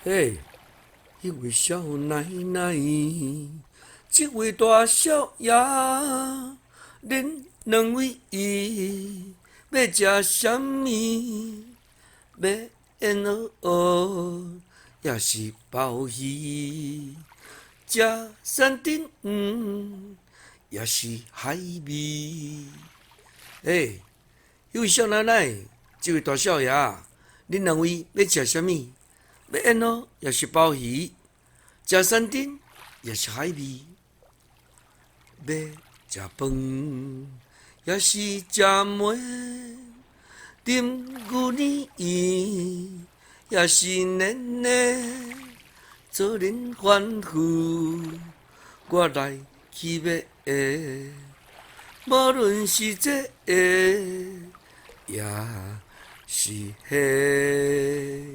嘿，迄位少奶奶，即位大少爷，恁两位要食啥物？要烟蚵，也是鲍鱼？食山顶也是海味？嘿，迄位少奶奶，即位大少爷，恁两位要食啥物？要烟蚵也是鲍鱼？食山顶也是海味？要食饭也是食糜？啉牛奶也是奶奶？做恁吩咐，我来去要的，无论是这个也是迄。